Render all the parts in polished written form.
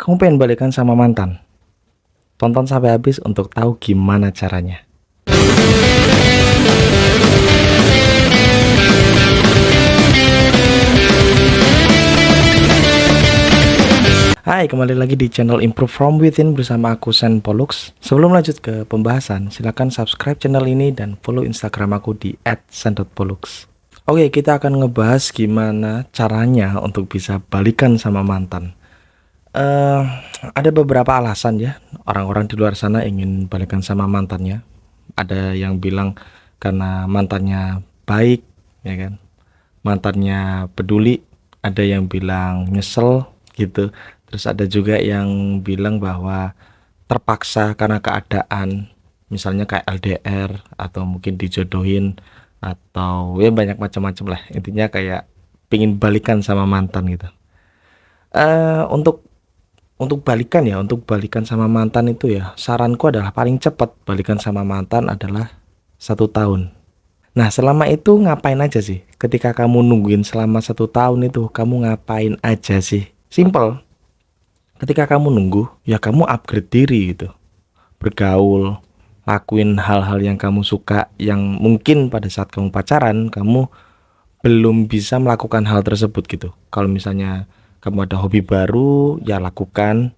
Kamu pengen balikan sama mantan? Tonton sampai habis untuk tahu gimana caranya. Hai, kembali lagi di channel Improve From Within bersama aku Sen Pollux. Sebelum lanjut ke pembahasan, silahkan subscribe channel ini dan follow Instagram aku di @sen.pollux. Oke, kita akan ngebahas gimana caranya untuk bisa balikan sama mantan. Eh, ada beberapa alasan ya, orang-orang di luar sana ingin balikan sama mantannya. Ada yang bilang karena mantannya baik, ya kan? Mantannya peduli. Ada yang bilang nyesel gitu. Terus ada juga yang bilang bahwa terpaksa karena keadaan, misalnya kayak LDR atau mungkin dijodohin atau ya banyak macam-macam lah. Intinya kayak pingin balikan sama mantan gitu. Untuk balikan sama mantan itu ya, saranku adalah paling cepat balikan sama mantan adalah 1 tahun. Nah, selama itu ngapain aja sih? Ketika kamu nungguin selama 1 tahun itu, kamu ngapain aja sih? Simple. Ketika kamu nunggu, ya kamu upgrade diri gitu. Bergaul, lakuin hal-hal yang kamu suka, yang mungkin pada saat kamu pacaran, kamu belum bisa melakukan hal tersebut gitu. Kalau misalnya kamu ada hobi baru, ya lakukan.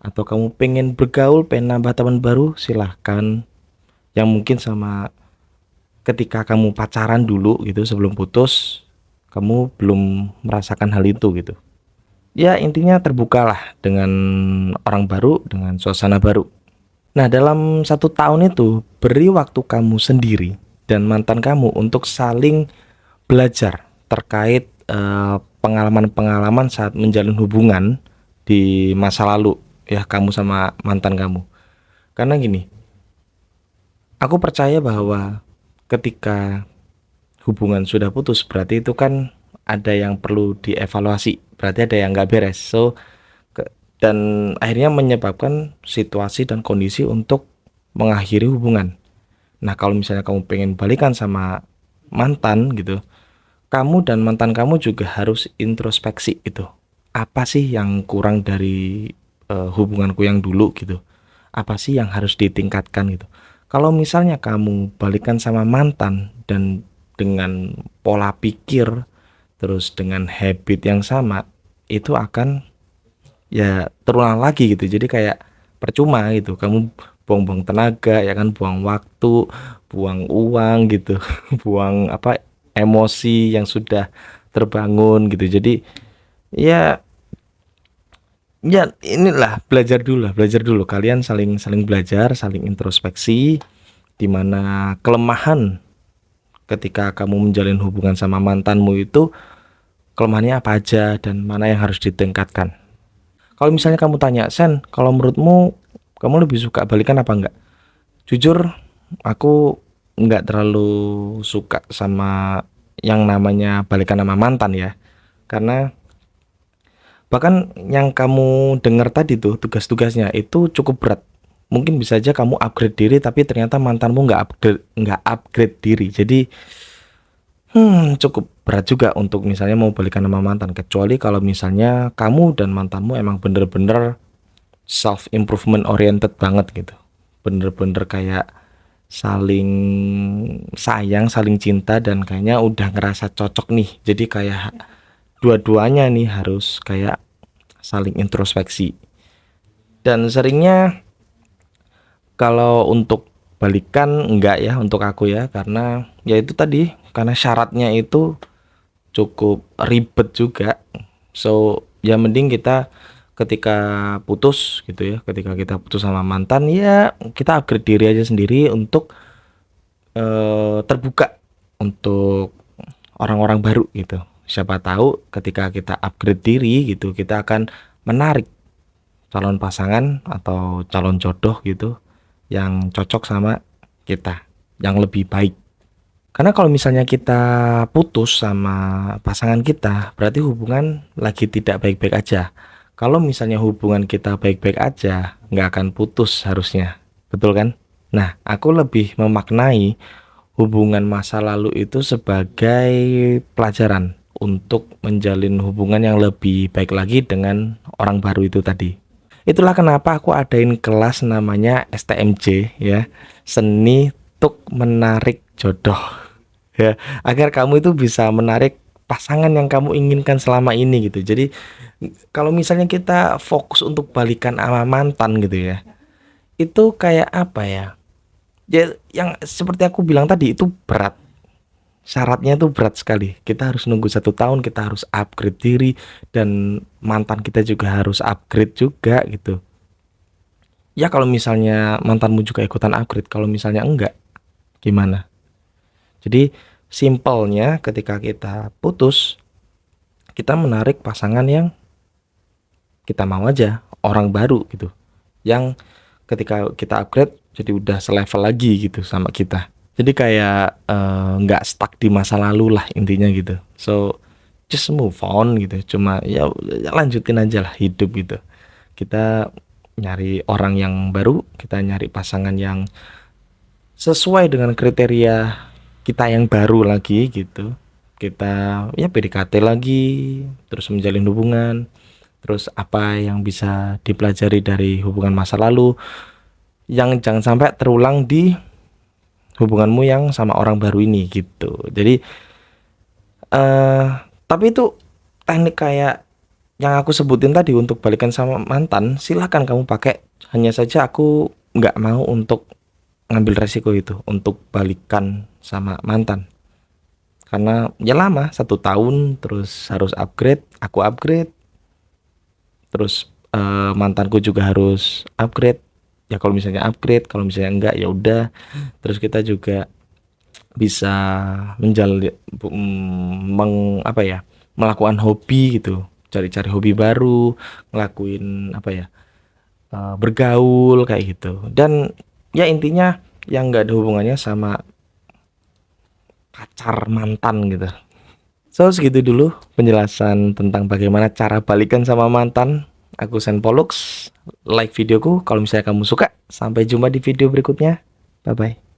Atau kamu pengen bergaul, pengen nambah teman baru, silahkan. Yang mungkin sama ketika kamu pacaran dulu gitu sebelum putus, kamu belum merasakan hal itu gitu. Ya intinya terbukalah dengan orang baru, dengan suasana baru. Nah, dalam 1 tahun itu beri waktu kamu sendiri dan mantan kamu untuk saling belajar terkait pengalaman-pengalaman saat menjalin hubungan di masa lalu ya, kamu sama mantan kamu. Karena gini, aku percaya bahwa ketika hubungan sudah putus berarti itu kan ada yang perlu dievaluasi, berarti ada yang nggak beres. Dan akhirnya menyebabkan situasi dan kondisi untuk mengakhiri hubungan. Nah, kalau misalnya kamu pengen balikan sama mantan gitu, kamu dan mantan kamu juga harus introspeksi gitu. Apa sih yang kurang dari hubunganku yang dulu gitu? Apa sih yang harus ditingkatkan gitu? Kalau misalnya kamu balikan sama mantan dan dengan pola pikir terus dengan habit yang sama, itu akan ya terulang lagi gitu. Jadi kayak percuma gitu, kamu buang-buang tenaga ya kan, buang waktu, buang uang gitu, buang apa, emosi yang sudah terbangun gitu. Jadi ya inilah, belajar dulu kalian, saling saling belajar, saling introspeksi di mana kelemahan ketika kamu menjalin hubungan sama mantanmu itu, kelemahannya apa aja dan mana yang harus ditingkatkan. Kalau misalnya kamu tanya, Sen, kalau menurutmu kamu lebih suka balikan apa enggak? Jujur, aku enggak terlalu suka sama yang namanya balikan sama mantan ya. Karena bahkan yang kamu dengar tadi tuh tugas-tugasnya itu cukup berat. Mungkin bisa aja kamu upgrade diri tapi ternyata mantanmu nggak upgrade diri. Jadi cukup berat juga untuk misalnya mau balikan sama mantan, kecuali kalau misalnya kamu dan mantanmu emang bener-bener self improvement oriented banget gitu, bener-bener kayak saling sayang, saling cinta, dan kayaknya udah ngerasa cocok nih. Jadi kayak dua-duanya nih harus kayak saling introspeksi. Dan seringnya kalau untuk balikan enggak ya untuk aku ya, karena ya itu tadi, karena syaratnya itu cukup ribet juga. So ya mending kita ketika putus gitu ya, ketika kita putus sama mantan ya kita upgrade diri aja sendiri untuk terbuka untuk orang-orang baru gitu. Siapa tahu ketika kita upgrade diri gitu, kita akan menarik calon pasangan atau calon jodoh gitu yang cocok sama kita, yang lebih baik. Karena kalau misalnya kita putus sama pasangan kita, berarti hubungan lagi tidak baik-baik aja. Kalau misalnya hubungan kita baik-baik aja, nggak akan putus harusnya. Betul kan? Nah, aku lebih memaknai hubungan masa lalu itu sebagai pelajaran untuk menjalin hubungan yang lebih baik lagi dengan orang baru itu tadi. Itulah kenapa aku adain kelas namanya STMJ ya, seni tuk menarik jodoh ya, agar kamu itu bisa menarik pasangan yang kamu inginkan selama ini gitu. Jadi kalau misalnya kita fokus untuk balikan sama mantan gitu ya, itu kayak apa ya? Ya yang seperti aku bilang tadi itu berat. Syaratnya tuh berat sekali. Kita harus nunggu 1 tahun, kita harus upgrade diri, dan mantan kita juga harus upgrade juga gitu. Ya kalau misalnya mantanmu juga ikutan upgrade, kalau misalnya enggak, gimana? Jadi simpelnya ketika kita putus, kita menarik pasangan yang kita mau aja, orang baru gitu. Yang ketika kita upgrade jadi udah selevel lagi gitu sama kita. Jadi kayak nggak stuck di masa lalu lah intinya gitu. So just move on gitu. Cuma ya lanjutin aja lah hidup gitu. Kita nyari orang yang baru, kita nyari pasangan yang sesuai dengan kriteria kita yang baru lagi gitu. Kita ya PDKT lagi, terus menjalin hubungan, terus apa yang bisa dipelajari dari hubungan masa lalu yang jangan sampai terulang di hubunganmu yang sama orang baru ini gitu. Jadi tapi itu teknik kayak yang aku sebutin tadi untuk balikan sama mantan, silakan kamu pakai. Hanya saja aku nggak mau untuk ngambil resiko itu untuk balikan sama mantan. Karena ya lama, 1 tahun, terus harus upgrade, aku upgrade, terus mantanku juga harus upgrade. Ya kalau misalnya upgrade, kalau misalnya enggak ya udah. Terus kita juga bisa menjalani apa ya, melakukan hobi gitu, cari-cari hobi baru, ngelakuin apa ya, bergaul kayak gitu. Dan ya intinya yang nggak ada hubungannya sama pacar mantan gitu. So segitu dulu penjelasan tentang bagaimana cara balikan sama mantan. Aku Sen Pollux, like videoku kalau misalnya kamu suka. Sampai jumpa di video berikutnya. Bye bye.